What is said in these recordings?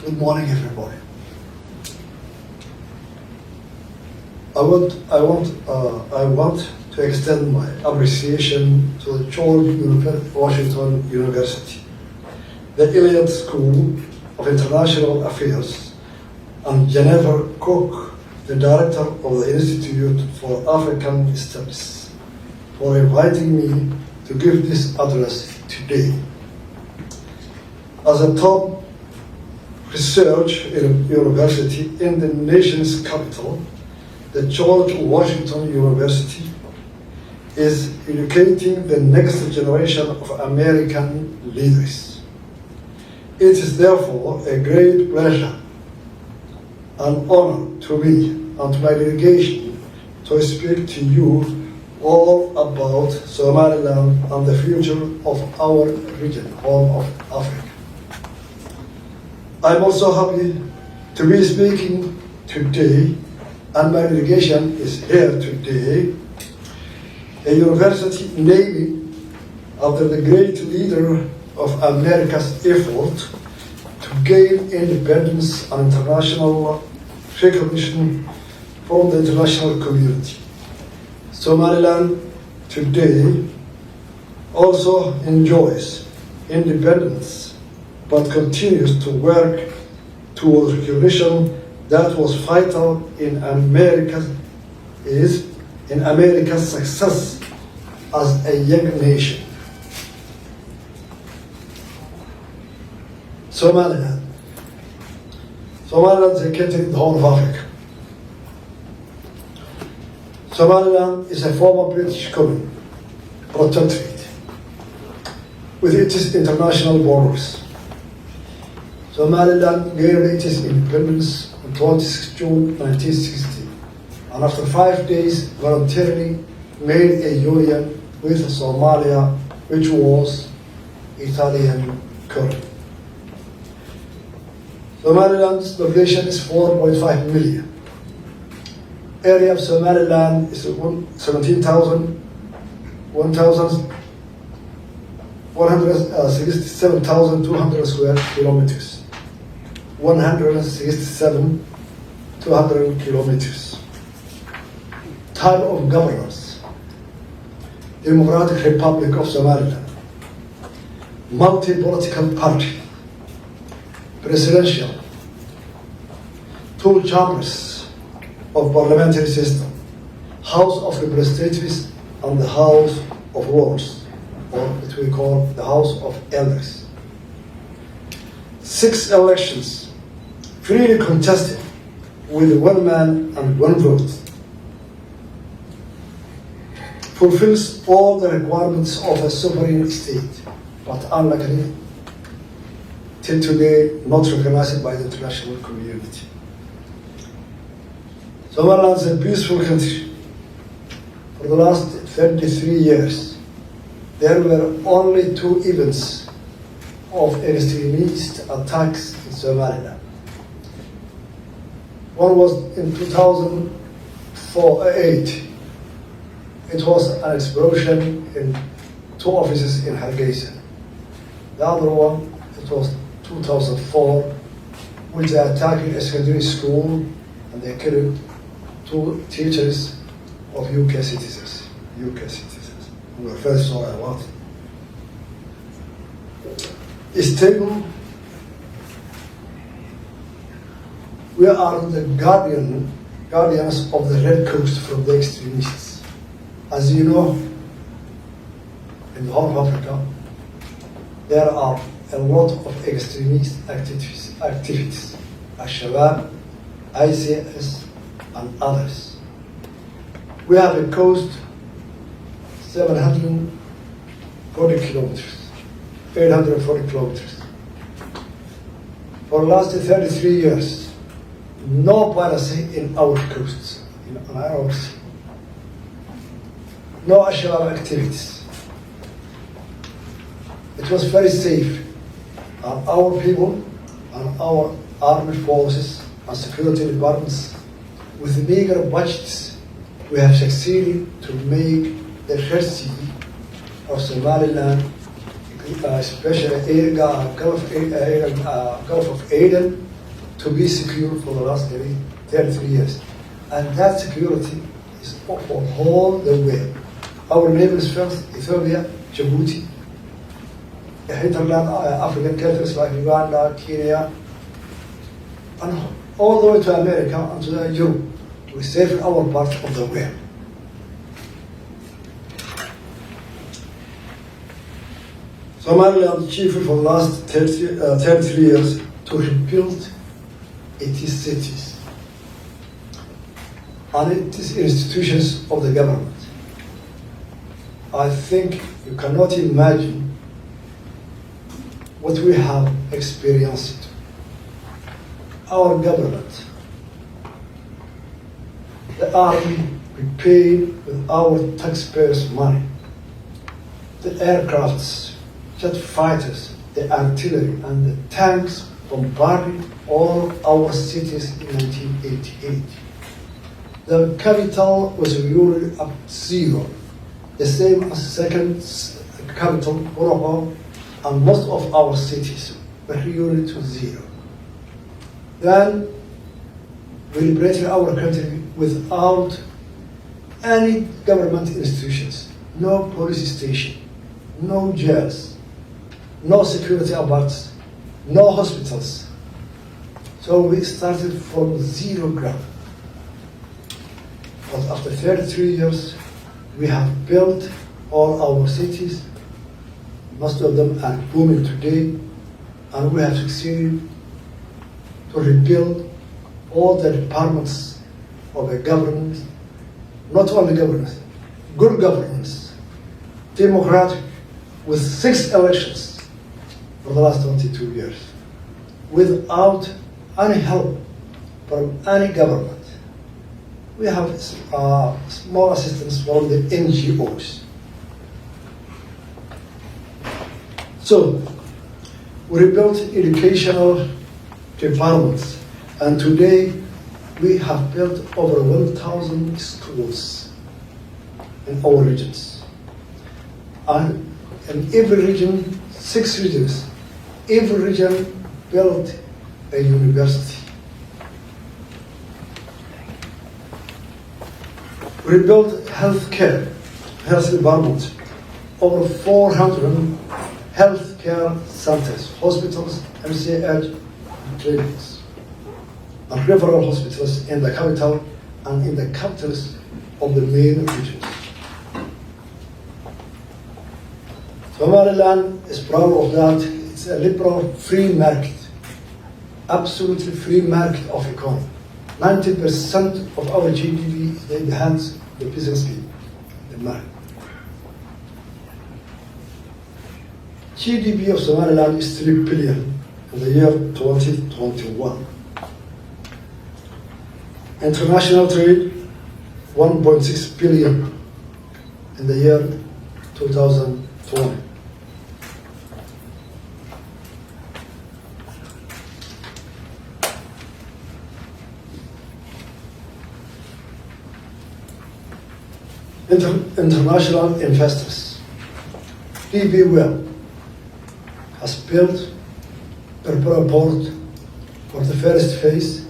Good morning, everybody. I want to extend my appreciation to the George Washington University, the Elliott School of International Affairs, and Jennifer Cook, the director of the Institute for African Studies, for inviting me to give this address today. As a top research university in the nation's capital, the George Washington University is educating the next generation of American leaders. It is therefore a great pleasure and honor to me and to my delegation to speak to you all about Somaliland and the future of our region, Horn of Africa. I'm also happy to be speaking today, and my delegation is here today, a university named after the great leader of America's effort to gain independence and international recognition from the international community. Somaliland today also enjoys independence, but continues to work towards recognition that was vital in America's success as a young nation. Somaliland is located in the Horn of Africa. Somaliland is a former British colony, protectorate, with its international borders. Somaliland gained its independence on 26 June 1960, and after 5 days voluntarily made a union with Somalia, which was Italian colony. Somaliland's population is 4.5 million. Area of Somaliland is 167,200 square kilometers. 167,200 kilometers. Type of governance: Democratic Republic of Somaliland, multi-political party, presidential, 2 chambers of parliamentary system, House of Representatives and the House of Lords, or what we call the House of Elders. 6 elections, freely contested with 1 man and 1 vote. Fulfills all the requirements of a sovereign state, but unluckily, till today, not recognized by the international community. Somaliland is a peaceful country. For the last 33 years, there were only 2 events of extremist attacks in Somaliland. One was in 2008. It was an explosion in 2 offices in Hargeisa. The other one, it was 2004, which they attacked a secondary school and they killed 2 teachers of UK citizens. We were very sorry about it. Stable. We are the guardians of the Red Coast from the extremists. As you know, in the Horn of Africa, there are a lot of extremist activities, Al-Shabaab, ICS, and others. We have a coast 740 kilometers, 840 kilometers. For the last 33 years, no piracy in our coasts, on our sea. No Al-Shabaab activities. It was very safe. And our people and our armed forces and security departments, with meager budgets, we have succeeded to make the Red Sea of Somaliland especially Gulf of Aden, to be secure for the last 33 years. And that security is for all the way. Our neighbors first, Ethiopia, Djibouti, the hinterland African countries like Uganda, Kenya, and all the way to America and to Europe. We save our part of the way. Somaliland achieved for the last 33 years to rebuild its cities and its institutions of the government. I think you cannot imagine what we have experienced. Our government, the army, we paid with our taxpayers' money. The aircrafts, jet fighters, the artillery, and the tanks bombarded all our cities in 1988. The capital was really at zero, the same as second capital, Morocco, and most of our cities were really to zero. Then we liberated our country without any government institutions, no police station, no jails, no security apparatus, no hospitals. So we started from zero ground. But after 33 years, we have built all our cities. Most of them are booming today, and we have succeeded to rebuild all the departments of a government, not only governance, good governance, democratic, with 6 elections for the last 22 years, without any help from any government. We have small assistance from the NGOs. So, we rebuilt educational departments, and today we have built over 1,000 schools in our regions. And in every region, 6 regions, every region built a university. We built healthcare, health department, over 400 healthcare centers, hospitals, MCH, clinics, and referral hospitals in the capital and in the capitals of the main regions. Somaliland is proud of that. It's a liberal free market, absolutely free market of economy. 90% of our GDP is in the hands of the business people, the market. GDP of Somaliland is 3 billion in the year 2021. International trade, 1.6 billion in the year 2020. International investors. DB Well has built Berbera Port for the first phase,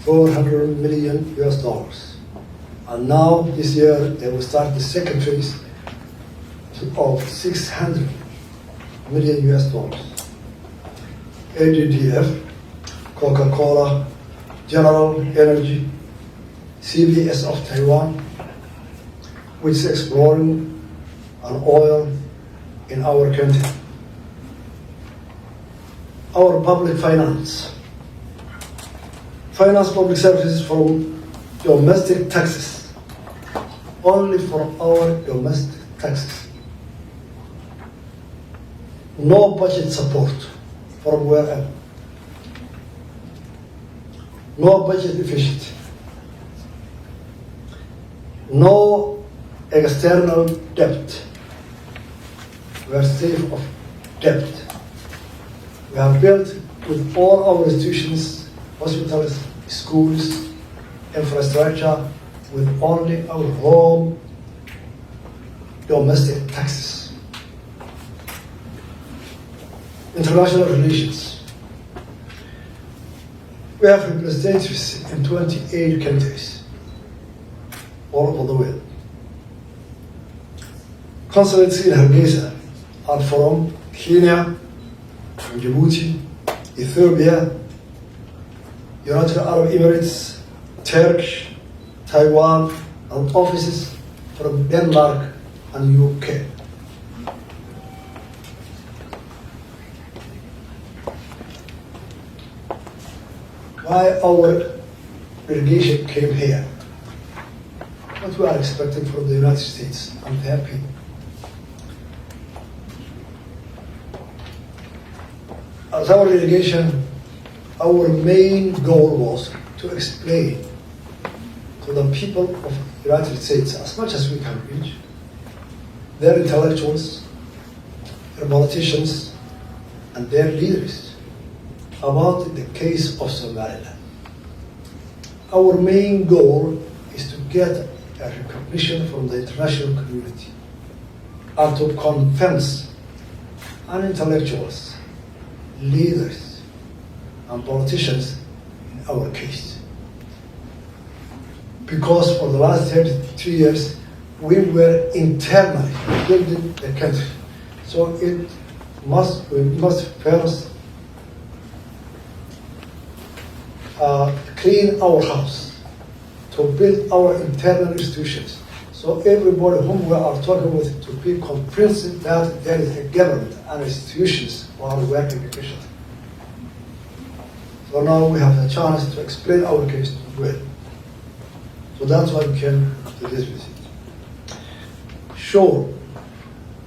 $400 million US. And now this year they will start the second phase of 600 million US. ADDF, Coca-Cola, General Energy, CBS of Taiwan, which is exploring an oil in our country. Our public finance public services from domestic taxes, only for our domestic taxes. No budget support from wherever. No budget efficient. No external debt. We are safe of debt. We have built with all our institutions, hospitals, schools, infrastructure, with only our home domestic taxes. International relations. We have representatives in 28 countries all over the world. Consulates in Hargeisa are from Kenya, from Djibouti, Ethiopia, United Arab Emirates, Turkey, Taiwan, and offices from Denmark and UK. Why our delegation came here? What we are expecting from the United States? I'm happy. As our delegation, our main goal was to explain to the people of the United States, as much as we can reach, their intellectuals, their politicians, and their leaders about the case of Somaliland. Our main goal is to get a recognition from the international community and to convince intellectuals, leaders, and politicians in our case. Because for the last 32 years, we were internally building the country. So we must first clean our house, to build our internal institutions. So everybody whom we are talking with to be convinced that there is a government and institutions who are working efficiently. So now we have a chance to explain our case to the world. So that's why we came to this visit. Sure,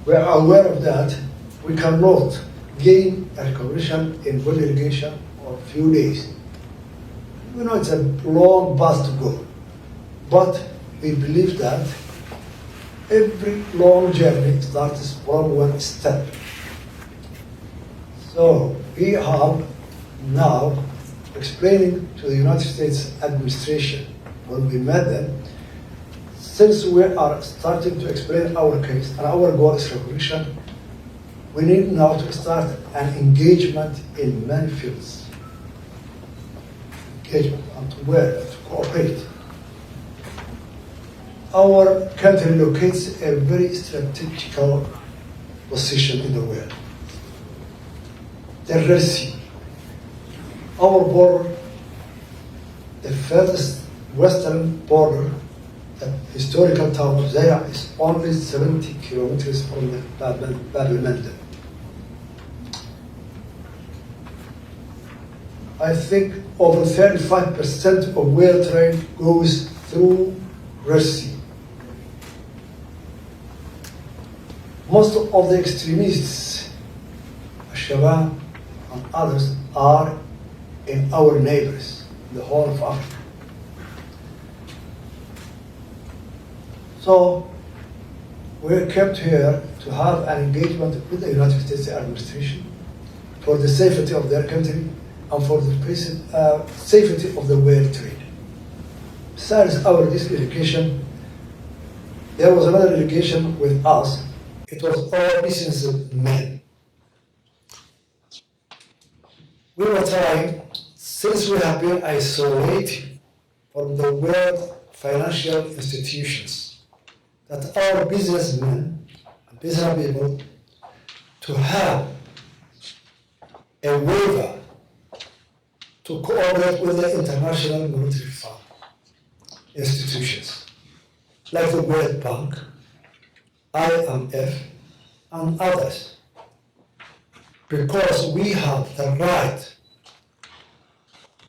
we are aware of that. We cannot gain a recognition in one delegation or a few days. We know it's a long path to go, but we believe that every long journey starts from one step. So we have now explaining to the United States administration when we met them, since we are starting to explain our case and our goal is recognition, we need now to start an engagement in many fields. Engagement and to work, to cooperate. Our country locates a very strategical position in the world. The Red Sea, our border, the furthest western border, the historical town of Zaire, is only 70 kilometers from the Bab-el-Mandeb. I think over 35% of world trade goes through Red Sea. Most of the extremists, Shabab and others, are in our neighbors, the Horn of Africa. So we kept here to have an engagement with the United States administration for the safety of their country and for the safety of the world trade. Besides this delegation, there was another delegation with us. It was all businessmen. We were trying, since we have been isolated from the world financial institutions, that our businessmen and business people to have a waiver to cooperate with the international monetary fund institutions, like the World Bank, IMF, and others, because we have the right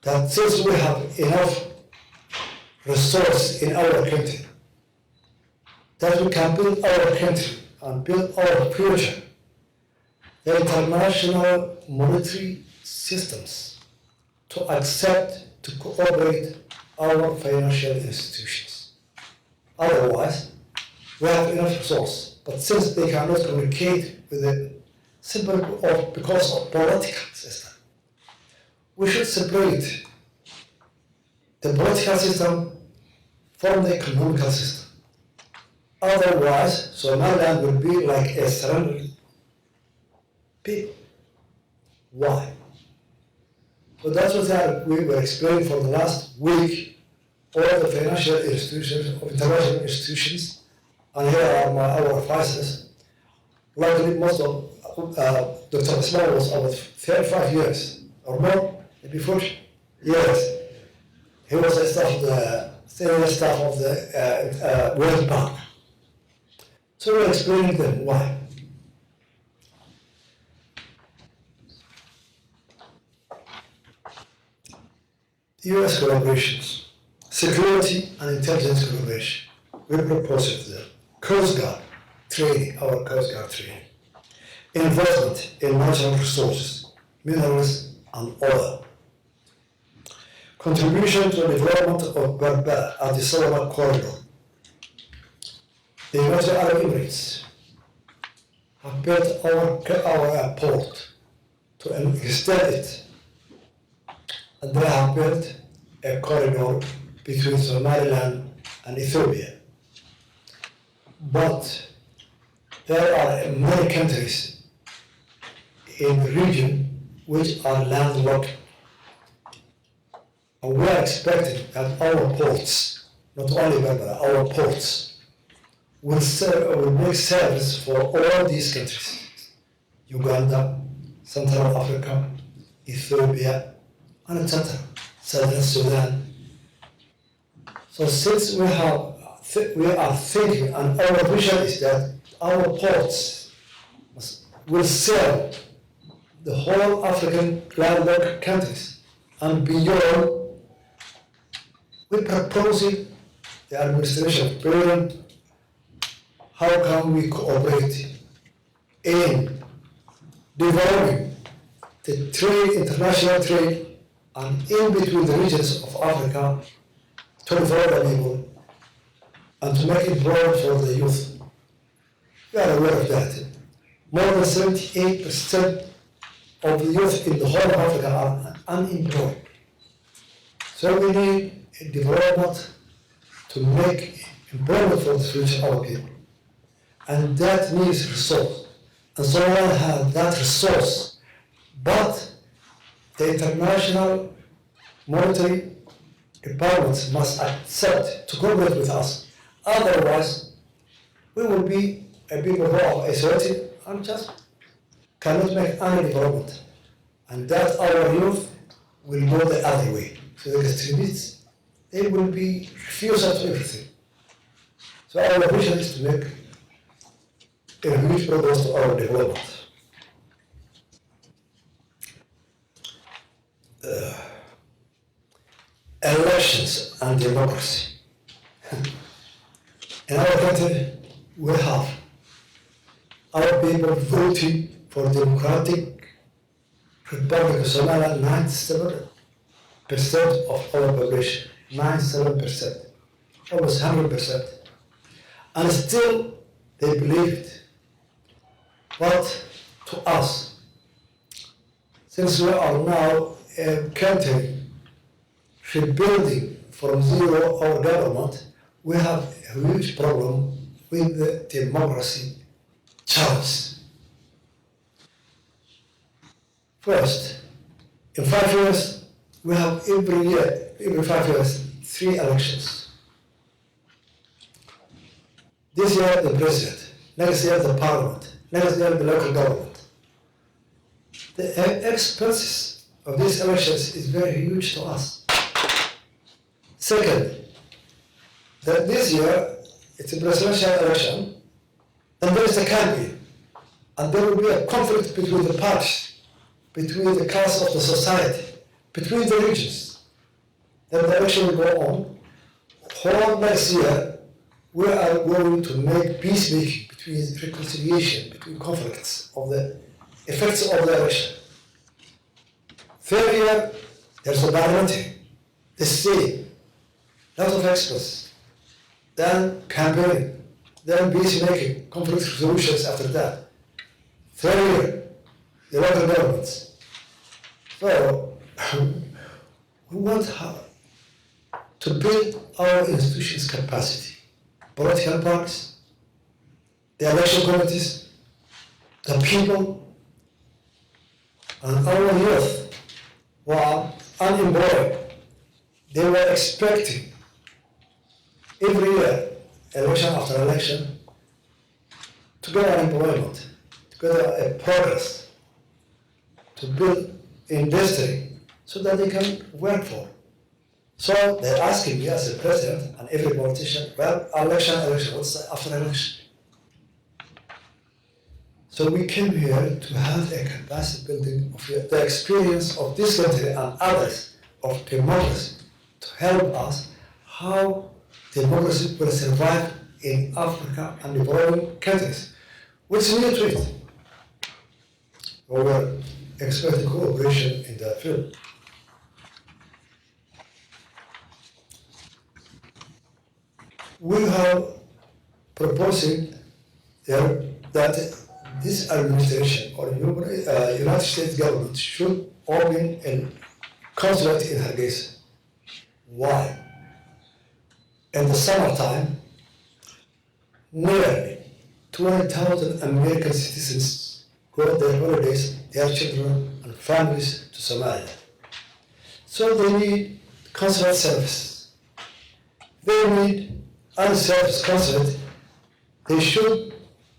that since we have enough resource in our country, that we can build our country and build our future, the international monetary systems to accept, to cooperate our financial institutions. Otherwise, we have enough resource, but since they cannot communicate with the simple because of political system, we should separate the political system from the economical system. Otherwise, Somaliland will be like a surrounding people. Why? So that's what we were explaining for the last week. All the financial institutions, international institutions, and here are our advisors. Luckily, most of Dr. Ismail was about 35 years or more, maybe 40 years. He was a senior staff of the World Bank. So we're explaining them why. US collaborations, security and intelligence collaboration. We propose the Coast Guard training, our Coast Guard training. Investment in natural resources, minerals and oil. Contribution to the development of Khudbad and the Solar Corridor. The United Arab Emirates have built our port to extend it, and they have built a corridor between Somaliland and Ethiopia. But there are many countries in the region which are landlocked. And we are expecting that our ports, not only Berbera, our ports, will make service for all these countries. Uganda, Central Africa, Ethiopia, and etc. Southern Sudan. So since we are thinking, and our vision is that our ports will serve the whole African landlocked countries and beyond. We're proposing the administration of President, how can we cooperate in developing the trade, international trade, and in between the regions of Africa to develop the people and to make employment for the youth. We are aware of that. More than 78% of the youth in the whole of Africa are unemployed. So we need a development to make employment for the future of our people. And that needs resource. And Somalia has that resource. But the international monetary departments must accept to cooperate with us. Otherwise, we will be a people who are isolated and just cannot make any development. And that our youth will go the other way. So the extremists, they will be refusal to everything. So our vision is to make a huge progress to our development. Elections and democracy. In our country, we have our people voting for Democratic Republic of Somalia, 97% of our population, 97%, almost 100%. And still they believe it. But to us, since we are now a country rebuilding from zero our government, we have a huge problem with the democracy challenge. First, in 5 years, we have every 5 years, 3 elections. This year, the president, next year, the parliament, next year, the local government. The expenses of these elections is very huge to us. Second, that this year, it's a presidential election, and there is a campaign, and there will be a conflict between the parties, between the class of the society, between the regions. Then the election will go on. Whole next year, we are going to make peacemaking between reconciliation, between conflicts of the effects of the election. Third year, there's a parliamentary, the state, lot of experts, then campaign, then peacemaking, conflict resolutions after that. Third year, the local governments. So, we want to build our institutions' capacity. Political parties, the election committees, the people, and our youth were unemployed. They were expecting every year, election after election, to get unemployment, to get a progress, to build industry so that they can work for. So they're asking me as a president and every politician, well, election, what's after election? So we came here to have a capacity building of the experience of this country and others of democracy to help us how democracy will survive in Africa and developing countries. What's new to it? We were expecting cooperation in that field. We have proposing there that this administration or United States government should open a consulate in Hargeisa. Why? In the summertime, nearly 20,000 American citizens go on their holidays, their children and families to Somalia. So they need consulate service. They need unserviced consulate. They should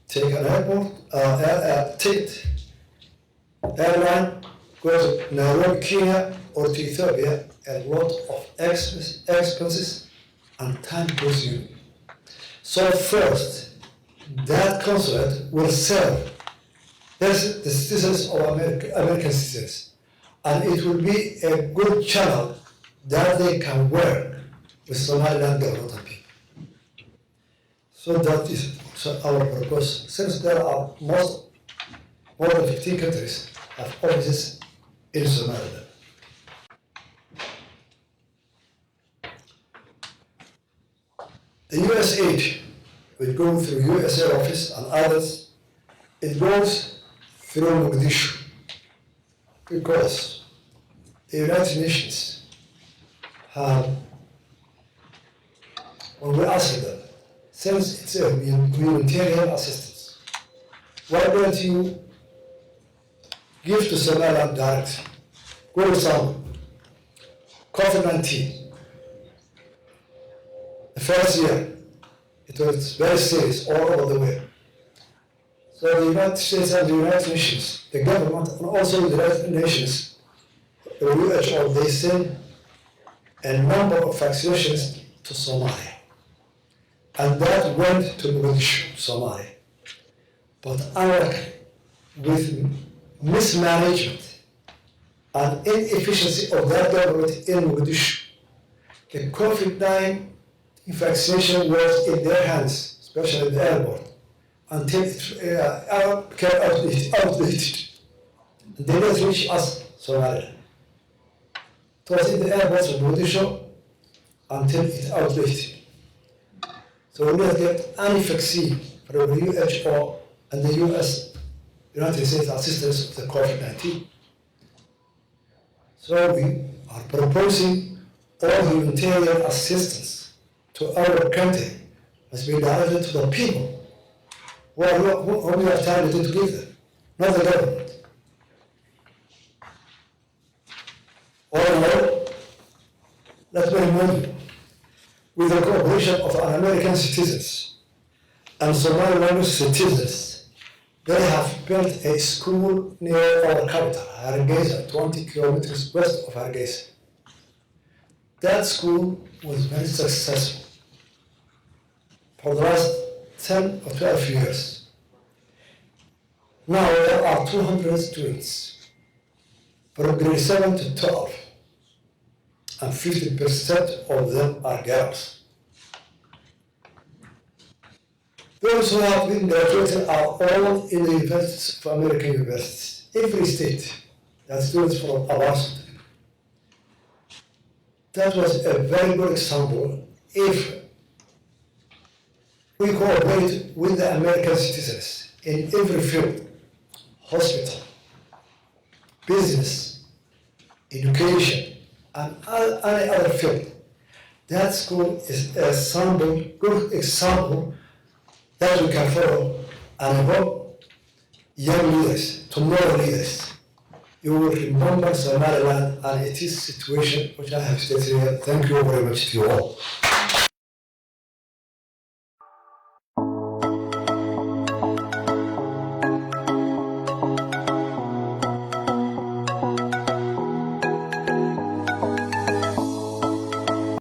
take an airport ticket, airline, go to Nairobi, Kenya, or to Ethiopia, a lot of expenses and time consuming. So first, that consulate will serve the citizens of American citizens, and it will be a good channel that they can work with Somaliland government and people. So that is our proposal. Since there are more than 15 countries have offices in Somaliland. The US aid will go through USA office and others. It goes through Mogadishu because the United Nations have, when we ask them, since it's a humanitarian assistance, why don't you give to Somaliland directly? For example, COVID-19. The first year, it was very serious all over the world. So the United States and the United Nations, the government, and also the United Nations, the WHO, they send a number of vaccinations to Somalia. And that went to Mogadishu, Somalia. But unluckily, with mismanagement and inefficiency of that government in Mogadishu, the COVID-19 vaccination was in their hands, especially the airport, until it became outdated. They didn't reach us, Somalia. It was in the airports of Mogadishu until it outdated. So we didn't get any vaccine from the WHO and the United States assistance of the COVID-19. So we are proposing all humanitarian assistance to our country must be directed to the people who we are targeted to give them, not the government. All in all, let me remind you, with the cooperation of our American citizens and Somali language citizens, they have built a school near our capital, Hargeisa, 20 kilometers west of Hargeisa. That school was very successful for the last 10 or 12 years. Now there are 200 students from grade 7 to 12, and 50% of them are girls. Those who have been graduated are all in the universities of American universities. Every state that students from our students. That was a very good example. If we cooperate with the American citizens in every field, hospital, business, education, and any other field, that school is a good example that we can follow and help young leaders, tomorrow leaders, you will remember Somaliland and its situation, which I have stated here. Thank you very much to you all.